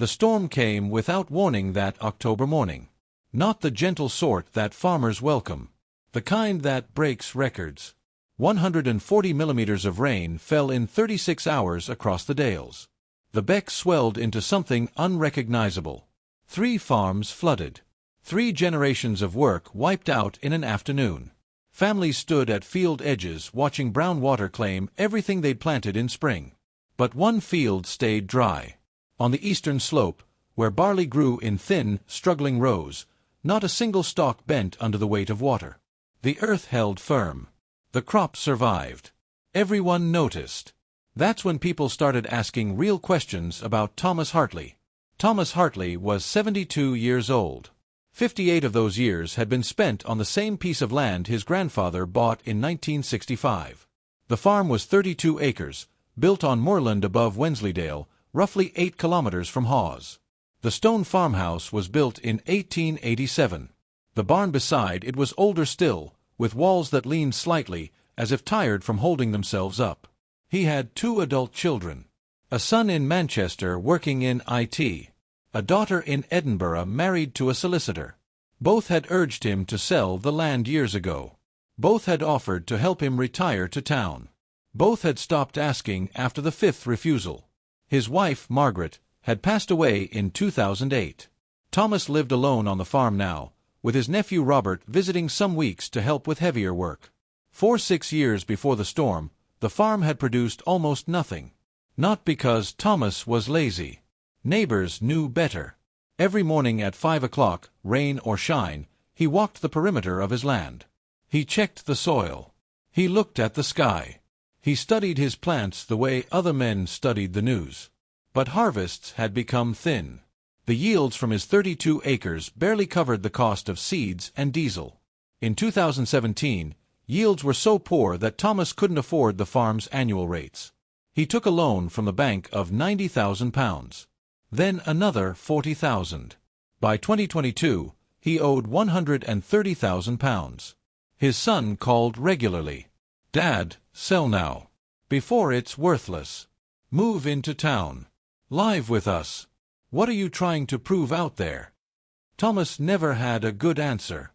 The storm came without warning that October morning. Not the gentle sort that farmers welcome. The kind that breaks records. 140 millimeters of rain fell in 36 hours across the dales. The beck swelled into something unrecognizable. 3 farms flooded. 3 generations of work wiped out in an afternoon. Families stood at field edges watching brown water claim everything they'd planted in spring. But one field stayed dry. On the eastern slope, where barley grew in thin, struggling rows, not a single stalk bent under the weight of water. The earth held firm. The crop survived. Everyone noticed. That's when people started asking real questions about Thomas Hartley. Thomas Hartley was 72 years old. 58 of those years had been spent on the same piece of land his grandfather bought in 1965. The farm was 32 acres, built on moorland above Wensleydale, roughly 8 kilometers from Hawes. The stone farmhouse was built in 1887. The barn beside it was older still, with walls that leaned slightly, as if tired from holding themselves up. He had 2 adult children. A son in Manchester working in IT. A daughter in Edinburgh married to a solicitor. Both had urged him to sell the land years ago. Both had offered to help him retire to town. Both had stopped asking after the 5th refusal. His wife, Margaret, had passed away in 2008. Thomas lived alone on the farm now, with his nephew Robert visiting some weeks to help with heavier work. For 6 years before the storm, the farm had produced almost nothing. Not because Thomas was lazy. Neighbors knew better. Every morning at 5 o'clock, rain or shine, he walked the perimeter of his land. He checked the soil. He looked at the sky. He studied his plants the way other men studied the news. But harvests had become thin. The yields from his 32 acres barely covered the cost of seeds and diesel. In 2017, yields were so poor that Thomas couldn't afford the farm's annual rates. He took a loan from the bank of £90,000. Then another £40,000. By 2022, he owed £130,000. His son called regularly. "Dad, sell now. Before it's worthless. Move into town. Live with us. What are you trying to prove out there?" Thomas never had a good answer.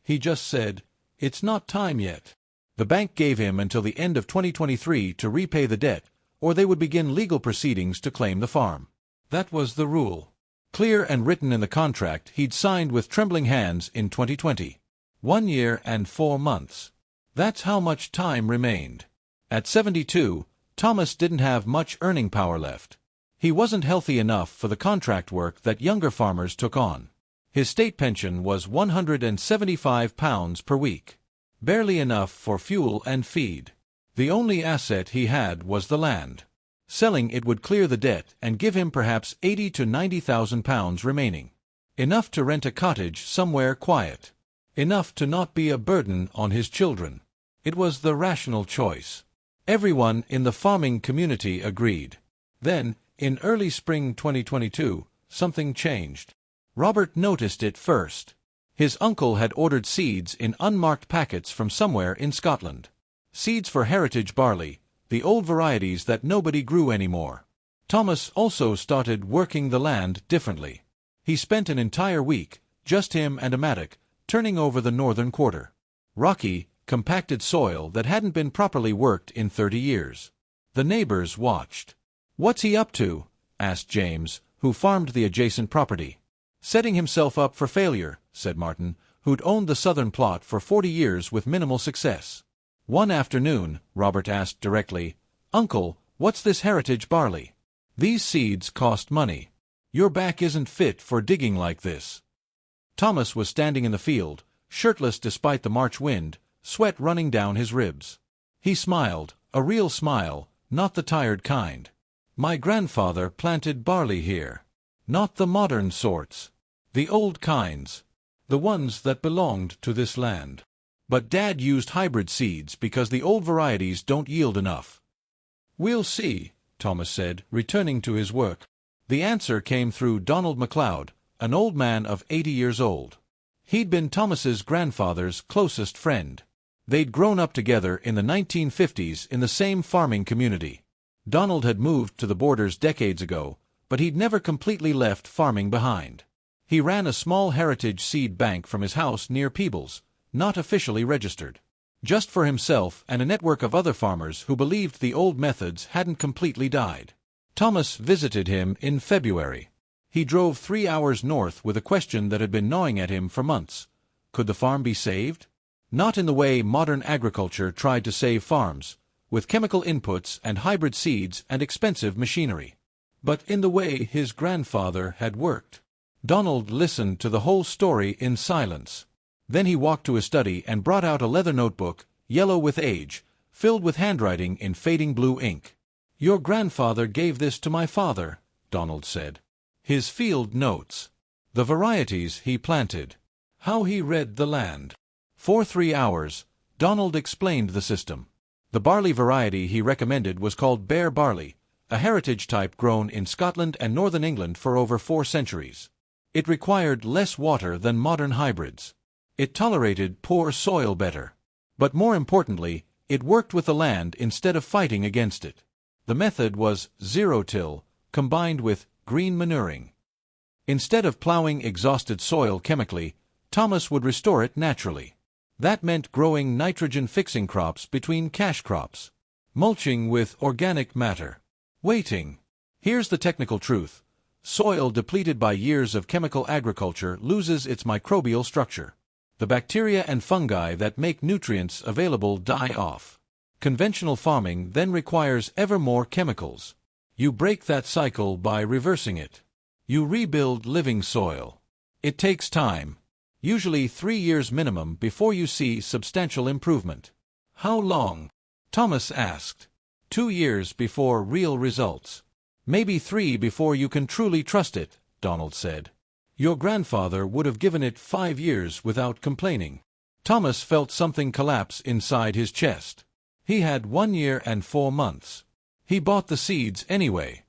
He just said, "It's not time yet." The bank gave him until the end of 2023 to repay the debt, or they would begin legal proceedings to claim the farm. That was the rule. Clear and written in the contract he'd signed with trembling hands in 2020. 1 year and 4 months. That's how much time remained. At 72, Thomas didn't have much earning power left. He wasn't healthy enough for the contract work that younger farmers took on. His state pension was £175 per week. Barely enough for fuel and feed. The only asset he had was the land. Selling it would clear the debt and give him perhaps £80,000 to £90,000 remaining. Enough to rent a cottage somewhere quiet. Enough to not be a burden on his children. It was the rational choice. Everyone in the farming community agreed. Then, in early spring 2022, something changed. Robert noticed it first. His uncle had ordered seeds in unmarked packets from somewhere in Scotland. Seeds for heritage barley, the old varieties that nobody grew anymore. Thomas also started working the land differently. He spent an entire week, just him and a mattock, turning over the northern quarter. Rocky, compacted soil that hadn't been properly worked in 30 years. The neighbors watched. "What's he up to?" asked James, who farmed the adjacent property. "Setting himself up for failure," said Martin, who'd owned the southern plot for 40 years with minimal success. One afternoon, Robert asked directly, "Uncle, what's this heritage barley? These seeds cost money. Your back isn't fit for digging like this." Thomas was standing in the field, shirtless despite the March wind, sweat running down his ribs. He smiled, a real smile, not the tired kind. "My grandfather planted barley here. Not the modern sorts. The old kinds. The ones that belonged to this land. But Dad used hybrid seeds because the old varieties don't yield enough." "We'll see," Thomas said, returning to his work. The answer came through Donald MacLeod, an old man of 80 years old. He'd been Thomas's grandfather's closest friend. They'd grown up together in the 1950s in the same farming community. Donald had moved to the borders decades ago, but he'd never completely left farming behind. He ran a small heritage seed bank from his house near Peebles, not officially registered. Just for himself and a network of other farmers who believed the old methods hadn't completely died. Thomas visited him in February. He drove 3 hours north with a question that had been gnawing at him for months. Could the farm be saved? Not in the way modern agriculture tried to save farms, with chemical inputs and hybrid seeds and expensive machinery, but in the way his grandfather had worked. Donald listened to the whole story in silence. Then he walked to his study and brought out a leather notebook, yellow with age, filled with handwriting in fading blue ink. "Your grandfather gave this to my father," Donald said. "His field notes. The varieties he planted. How he read the land." For 3 hours, Donald explained the system. The barley variety he recommended was called Bere barley, a heritage type grown in Scotland and northern England for over 4 centuries. It required less water than modern hybrids. It tolerated poor soil better. But more importantly, it worked with the land instead of fighting against it. The method was zero-till, combined with green manuring. Instead of plowing exhausted soil chemically, Thomas would restore it naturally. That meant growing nitrogen-fixing crops between cash crops. Mulching with organic matter. Waiting. Here's the technical truth. Soil depleted by years of chemical agriculture loses its microbial structure. The bacteria and fungi that make nutrients available die off. Conventional farming then requires ever more chemicals. You break that cycle by reversing it. You rebuild living soil. It takes time, usually 3 years minimum, before you see substantial improvement. How long? Thomas asked. 2 years before real results. Maybe 3 before you can truly trust it, Donald said. Your grandfather would have given it 5 years without complaining. Thomas felt something collapse inside his chest. He had 1 year and 4 months. He bought the seeds anyway.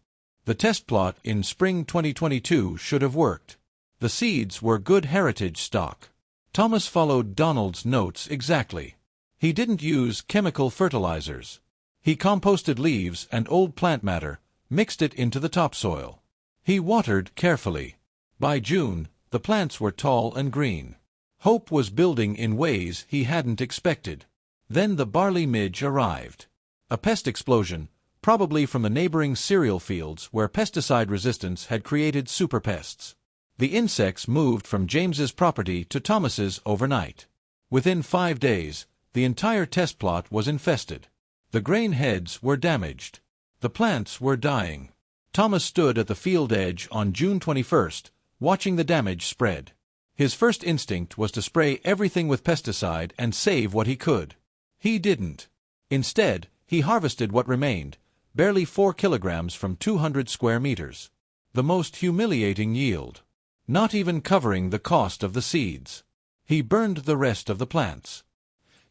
The test plot in spring 2022 should have worked. The seeds were good heritage stock. Thomas followed Donald's notes exactly. He didn't use chemical fertilizers. He composted leaves and old plant matter, mixed it into the topsoil. He watered carefully. By June, the plants were tall and green. Hope was building in ways he hadn't expected. Then the barley midge arrived. A pest explosion, probably from the neighboring cereal fields where pesticide resistance had created superpests. The insects moved from James's property to Thomas's overnight. Within 5 days, the entire test plot was infested. The grain heads were damaged. The plants were dying. Thomas stood at the field edge on June 21st, watching the damage spread. His first instinct was to spray everything with pesticide and save what he could. He didn't. Instead, he harvested what remained, barely 4 kilograms from 200 square meters. The most humiliating yield. Not even covering the cost of the seeds. He burned the rest of the plants.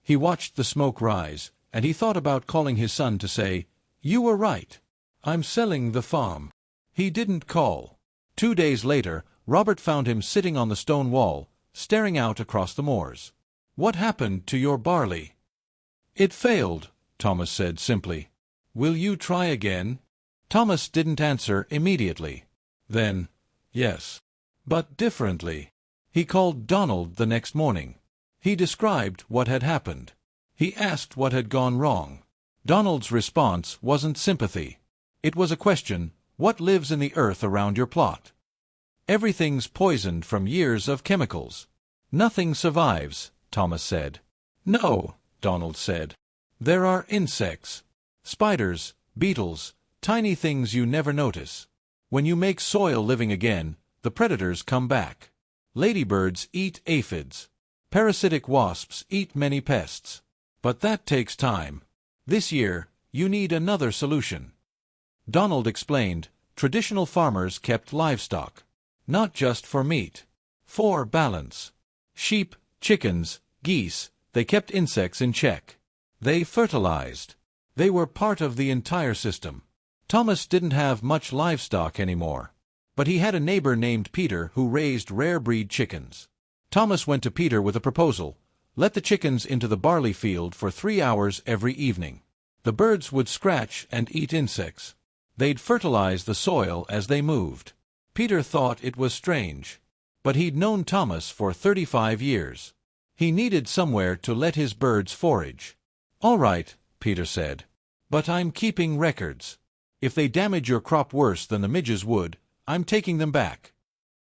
He watched the smoke rise, and he thought about calling his son to say, "You were right. I'm selling the farm." He didn't call. 2 days later, Robert found him sitting on the stone wall, staring out across the moors. "What happened to your barley?" "It failed," Thomas said simply. "Will you try again?" Thomas didn't answer immediately. Then, yes, but differently. He called Donald the next morning. He described what had happened. He asked what had gone wrong. Donald's response wasn't sympathy. It was a question: what lives in the earth around your plot? "Everything's poisoned from years of chemicals." "Nothing survives," Thomas said. "No," Donald said. "There are insects. Spiders, beetles, tiny things you never notice. When you make soil living again, the predators come back. Ladybirds eat aphids. Parasitic wasps eat many pests. But that takes time. This year, you need another solution." Donald explained, traditional farmers kept livestock. Not just for meat. For balance. Sheep, chickens, geese, they kept insects in check. They fertilized. They were part of the entire system. Thomas didn't have much livestock anymore. But he had a neighbor named Peter who raised rare breed chickens. Thomas went to Peter with a proposal: let the chickens into the barley field for 3 hours every evening. The birds would scratch and eat insects. They'd fertilize the soil as they moved. Peter thought it was strange. But he'd known Thomas for 35 years. He needed somewhere to let his birds forage. "All right," Peter said. "But I'm keeping records. If they damage your crop worse than the midges would, I'm taking them back."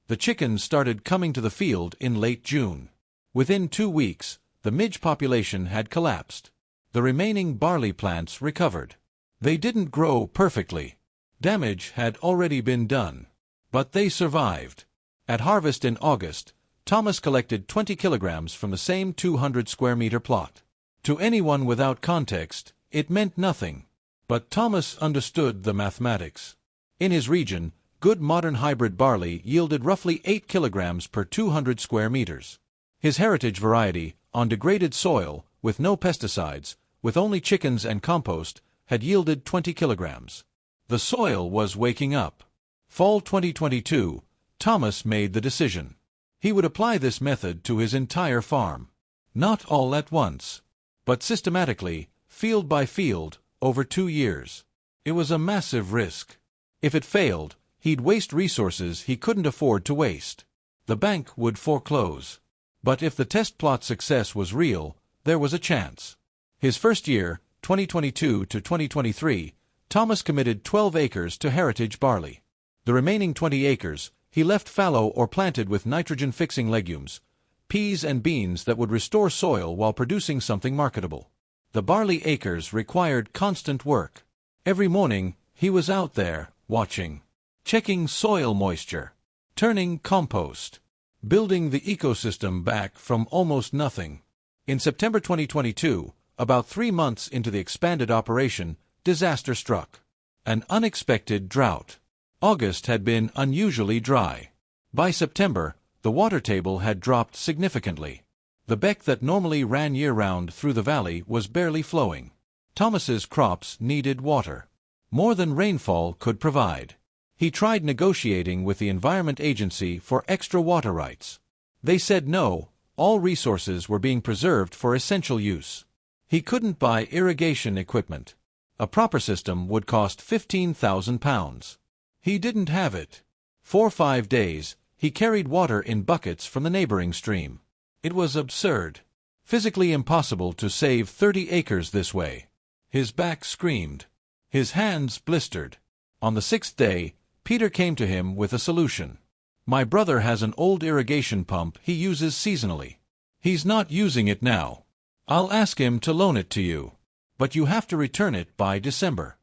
The chickens started coming to the field in late June. Within 2 weeks, the midge population had collapsed. The remaining barley plants recovered. They didn't grow perfectly. Damage had already been done. But they survived. At harvest in August, Thomas collected 20 kilograms from the same 200-square-meter plot. To anyone without context, it meant nothing. But Thomas understood the mathematics. In his region, good modern hybrid barley yielded roughly 8 kilograms per 200 square meters. His heritage variety, on degraded soil, with no pesticides, with only chickens and compost, had yielded 20 kilograms. The soil was waking up. Fall 2022, Thomas made the decision. He would apply this method to his entire farm. Not all at once, but systematically, field by field, over 2 years. It was a massive risk. If it failed, he'd waste resources he couldn't afford to waste. The bank would foreclose. But if the test plot success was real, there was a chance. His first year, 2022 to 2023, Thomas committed 12 acres to heritage barley. The remaining 20 acres, he left fallow or planted with nitrogen-fixing legumes, peas and beans that would restore soil while producing something marketable. The barley acres required constant work. Every morning, he was out there, watching, checking soil moisture, turning compost, building the ecosystem back from almost nothing. In September 2022, about 3 months into the expanded operation, disaster struck. An unexpected drought. August had been unusually dry. By September, the water table had dropped significantly. The beck that normally ran year-round through the valley was barely flowing. Thomas's crops needed water, more than rainfall could provide. He tried negotiating with the Environment Agency for extra water rights. They said no, all resources were being preserved for essential use. He couldn't buy irrigation equipment. A proper system would cost £15,000. He didn't have it. For 5 days, he carried water in buckets from the neighboring stream. It was absurd. Physically impossible to save 30 acres this way. His back screamed. His hands blistered. On the 6th day, Peter came to him with a solution. "My brother has an old irrigation pump he uses seasonally. He's not using it now. I'll ask him to loan it to you. But you have to return it by December."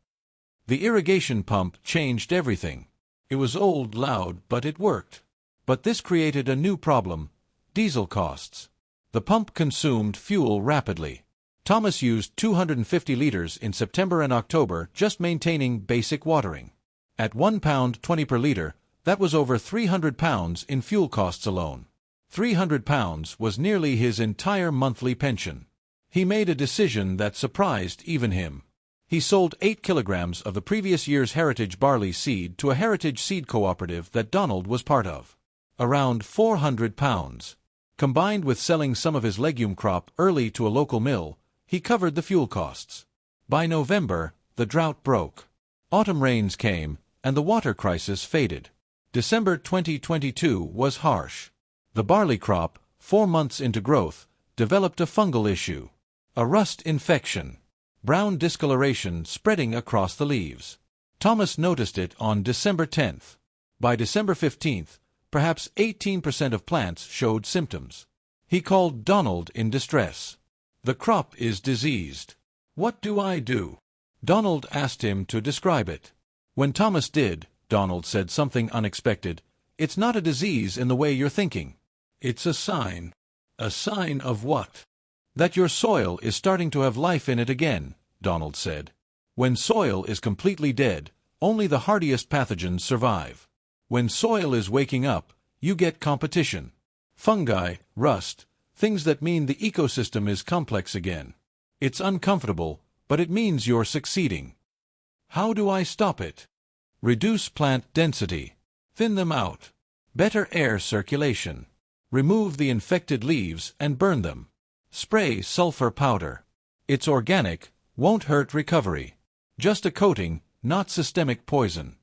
The irrigation pump changed everything. It was old, loud, but it worked. But this created a new problem: diesel costs. The pump consumed fuel rapidly. Thomas used 250 liters in September and October just maintaining basic watering. At £1.20 per liter, that was over £300 in fuel costs alone. £300 was nearly his entire monthly pension. He made a decision that surprised even him. He sold 8 kilograms of the previous year's heritage barley seed to a heritage seed cooperative that Donald was part of. Around £400. Combined with selling some of his legume crop early to a local mill, he covered the fuel costs. By November, the drought broke. Autumn rains came, and the water crisis faded. December 2022 was harsh. The barley crop, 4 months into growth, developed a fungal issue. A rust infection. Brown discoloration spreading across the leaves. Thomas noticed it on December 10th. By December 15th, perhaps 18% of plants showed symptoms. He called Donald in distress. "The crop is diseased. What do I do?" Donald asked him to describe it. When Thomas did, Donald said something unexpected. "It's not a disease in the way you're thinking. It's a sign." "A sign of what?" "That your soil is starting to have life in it again," Donald said. "When soil is completely dead, only the hardiest pathogens survive. When soil is waking up, you get competition. Fungi, rust, things that mean the ecosystem is complex again. It's uncomfortable, but it means you're succeeding." "How do I stop it?" "Reduce plant density. Thin them out. Better air circulation. Remove the infected leaves and burn them. Spray sulfur powder. It's organic, won't hurt recovery. Just a coating, not systemic poison.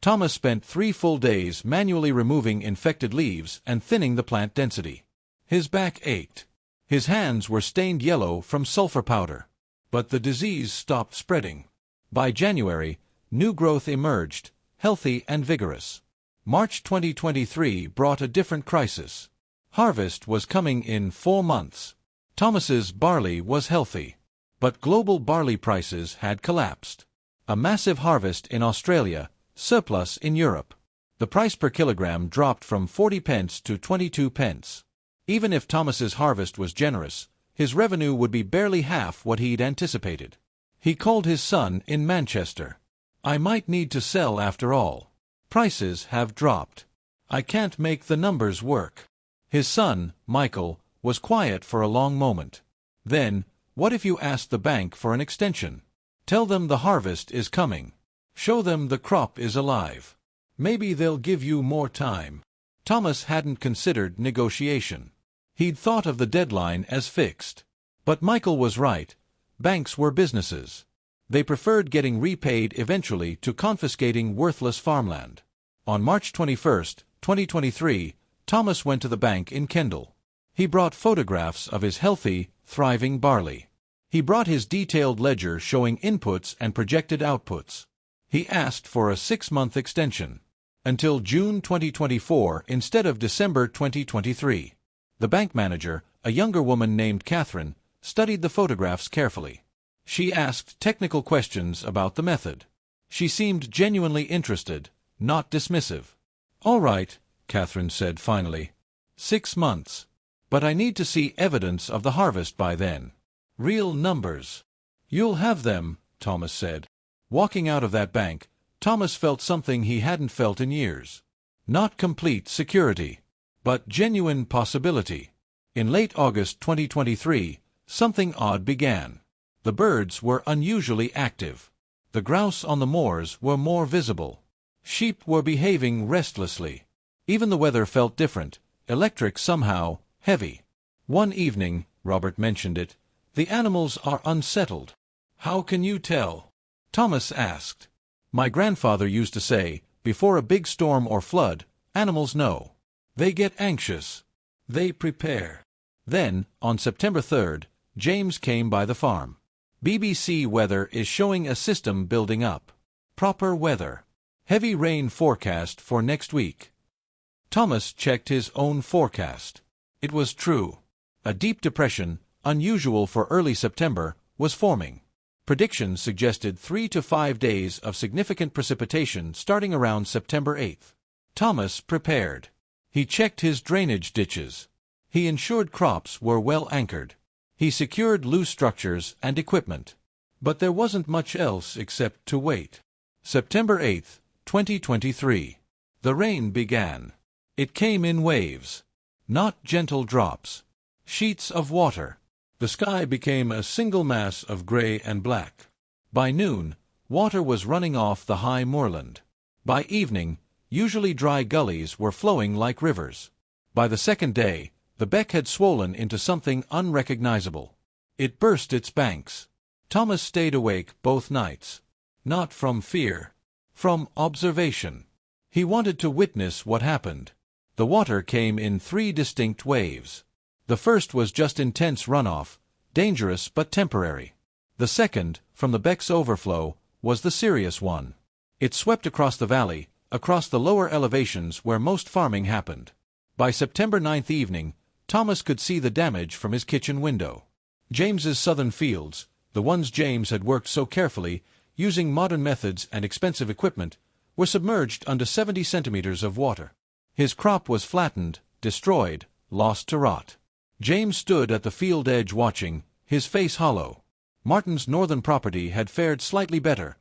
Thomas spent 3 full days manually removing infected leaves and thinning the plant density. His back ached. His hands were stained yellow from sulfur powder. But the disease stopped spreading. By January, new growth emerged, healthy and vigorous. March 2023 brought a different crisis. Harvest was coming in 4 months. Thomas's barley was healthy. But global barley prices had collapsed. A massive harvest in Australia, surplus in Europe. The price per kilogram dropped from 40 pence to 22 pence. Even if Thomas's harvest was generous, his revenue would be barely half what he'd anticipated. He called his son in Manchester. "I might need to sell after all. Prices have dropped. I can't make the numbers work." His son, Michael, was quiet for a long moment. Then, "What if you ask the bank for an extension? Tell them the harvest is coming. Show them the crop is alive. Maybe they'll give you more time." Thomas hadn't considered negotiation. He'd thought of the deadline as fixed. But Michael was right. Banks were businesses. They preferred getting repaid eventually to confiscating worthless farmland. On March 21, 2023, Thomas went to the bank in Kendal. He brought photographs of his healthy, thriving barley. He brought his detailed ledger showing inputs and projected outputs. He asked for a 6-month extension, until June 2024 instead of December 2023. The bank manager, a younger woman named Catherine, studied the photographs carefully. She asked technical questions about the method. She seemed genuinely interested, not dismissive. "All right," Catherine said finally. 6 months. But I need to see evidence of the harvest by then. Real numbers." "You'll have them," Thomas said. Walking out of that bank, Thomas felt something he hadn't felt in years. Not complete security, but genuine possibility. In late August 2023, something odd began. The birds were unusually active. The grouse on the moors were more visible. Sheep were behaving restlessly. Even the weather felt different, electric somehow, heavy. One evening, Robert mentioned it, "The animals are unsettled." "How can you tell?" Thomas asked. "My grandfather used to say, before a big storm or flood, animals know. They get anxious. They prepare." Then, on September 3rd, James came by the farm. "BBC weather is showing a system building up. Proper weather. Heavy rain forecast for next week." Thomas checked his own forecast. It was true. A deep depression, unusual for early September, was forming. Predictions suggested 3 to 5 days of significant precipitation starting around September 8th. Thomas prepared. He checked his drainage ditches. He ensured crops were well anchored. He secured loose structures and equipment. But there wasn't much else except to wait. September 8th, 2023. The rain began. It came in waves. Not gentle drops. Sheets of water. The sky became a single mass of gray and black. By noon, water was running off the high moorland. By evening, usually dry gullies were flowing like rivers. By the second day, the beck had swollen into something unrecognizable. It burst its banks. Thomas stayed awake both nights. Not from fear. From observation. He wanted to witness what happened. The water came in 3 distinct waves. The first was just intense runoff, dangerous but temporary. The second, from the beck's overflow, was the serious one. It swept across the valley, across the lower elevations where most farming happened. By September 9th evening, Thomas could see the damage from his kitchen window. James's southern fields, the ones James had worked so carefully, using modern methods and expensive equipment, were submerged under 70 centimeters of water. His crop was flattened, destroyed, lost to rot. James stood at the field edge watching, his face hollow. Martin's northern property had fared slightly better.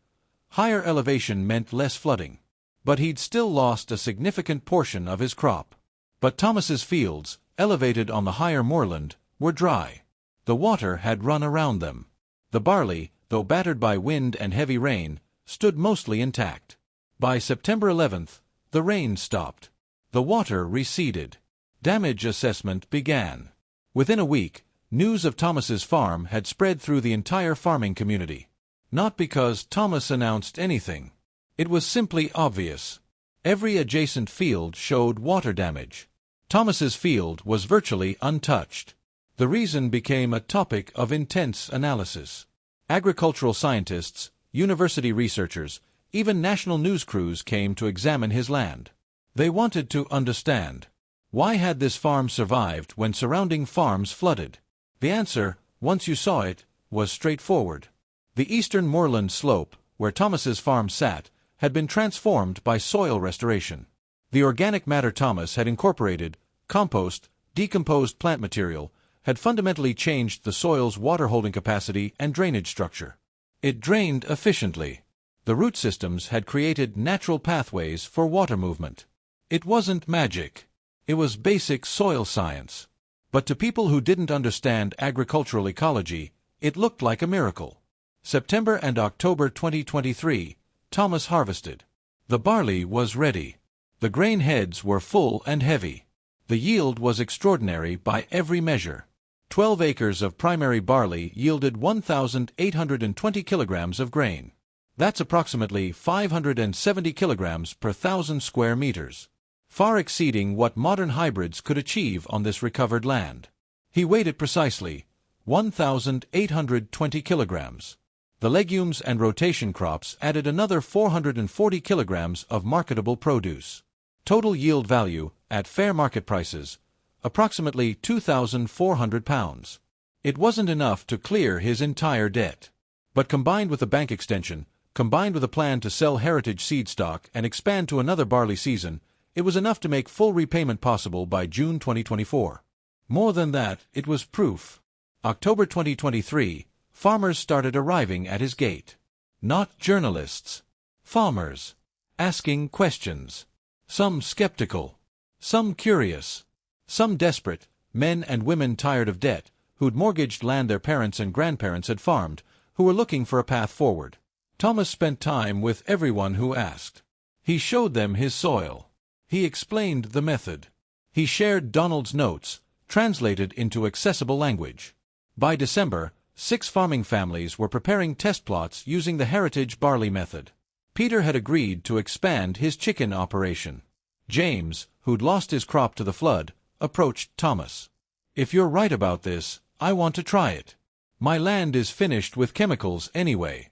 Higher elevation meant less flooding. But he'd still lost a significant portion of his crop. But Thomas's fields, elevated on the higher moorland, were dry. The water had run around them. The barley, though battered by wind and heavy rain, stood mostly intact. By September 11th, the rain stopped. The water receded. Damage assessment began. Within a week, news of Thomas's farm had spread through the entire farming community. Not because Thomas announced anything. It was simply obvious. Every adjacent field showed water damage. Thomas's field was virtually untouched. The reason became a topic of intense analysis. Agricultural scientists, university researchers, even national news crews came to examine his land. They wanted to understand. Why had this farm survived when surrounding farms flooded? The answer, once you saw it, was straightforward. The eastern moorland slope, where Thomas's farm sat, had been transformed by soil restoration. The organic matter Thomas had incorporated, compost, decomposed plant material, had fundamentally changed the soil's water-holding capacity and drainage structure. It drained efficiently. The root systems had created natural pathways for water movement. It wasn't magic. It was basic soil science. But to people who didn't understand agricultural ecology, it looked like a miracle. September and October 2023, Thomas harvested. The barley was ready. The grain heads were full and heavy. The yield was extraordinary by every measure. 12 acres of primary barley yielded 1,820 kilograms of grain. That's approximately 570 kilograms per 1,000 square meters, far exceeding what modern hybrids could achieve on this recovered land. He weighed it precisely, 1,820 kilograms. The legumes and rotation crops added another 440 kilograms of marketable produce. Total yield value, at fair market prices, approximately £2,400. It wasn't enough to clear his entire debt. But combined with a bank extension, combined with a plan to sell heritage seed stock and expand to another barley season, it was enough to make full repayment possible by June 2024. More than that, it was proof. October 2023, farmers started arriving at his gate. Not journalists. Farmers. Asking questions. Some skeptical. Some curious. Some desperate, men and women tired of debt, who'd mortgaged land their parents and grandparents had farmed, who were looking for a path forward. Thomas spent time with everyone who asked. He showed them his soil. He explained the method. He shared Donald's notes, translated into accessible language. By December, 6 farming families were preparing test plots using the heritage barley method. Peter had agreed to expand his chicken operation. James, who'd lost his crop to the flood, approached Thomas. "If you're right about this, I want to try it. My land is finished with chemicals anyway."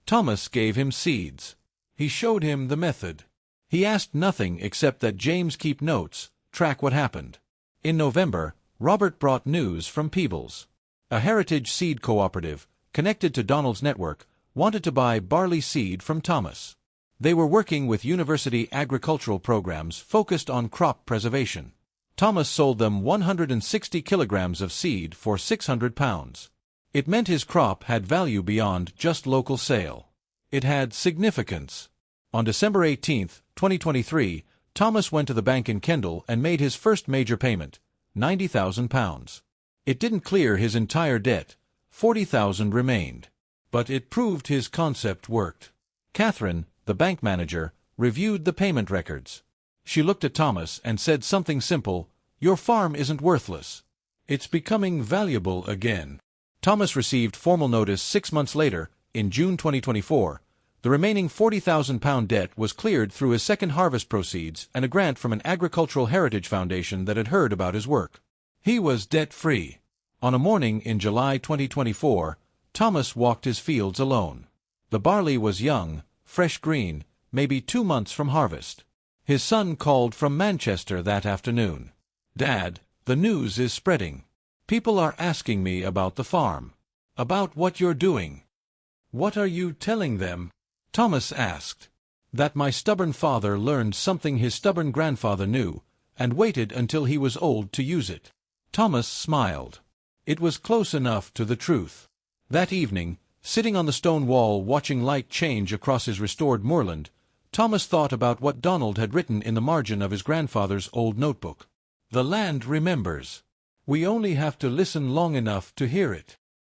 Thomas gave him seeds. He showed him the method. He asked nothing except that James keep notes, track what happened. In November, Robert brought news from Peebles. A heritage seed cooperative, connected to Donald's network, wanted to buy barley seed from Thomas. They were working with university agricultural programs focused on crop preservation. Thomas sold them 160 kilograms of seed for £600. It meant his crop had value beyond just local sale. It had significance. On December 18, 2023, Thomas went to the bank in Kendal and made his first major payment, £90,000. It didn't clear his entire debt, £40,000 remained. But it proved his concept worked. Catherine, the bank manager, reviewed the payment records. She looked at Thomas and said something simple: "Your farm isn't worthless. It's becoming valuable again." Thomas received formal notice 6 months later, in June 2024. The remaining £40,000 debt was cleared through his second harvest proceeds and a grant from an agricultural heritage foundation that had heard about his work. He was debt-free. On a morning in July 2024, Thomas walked his fields alone. The barley was young, fresh green, maybe 2 months from harvest. His son called from Manchester that afternoon. "Dad, the news is spreading. People are asking me about the farm. About what you're doing." "What are you telling them?" Thomas asked. "That my stubborn father learned something his stubborn grandfather knew, and waited until he was old to use it." Thomas smiled. It was close enough to the truth. That evening, sitting on the stone wall watching light change across his restored moorland, Thomas thought about what Donald had written in the margin of his grandfather's old notebook. "The land remembers. We only have to listen long enough to hear it."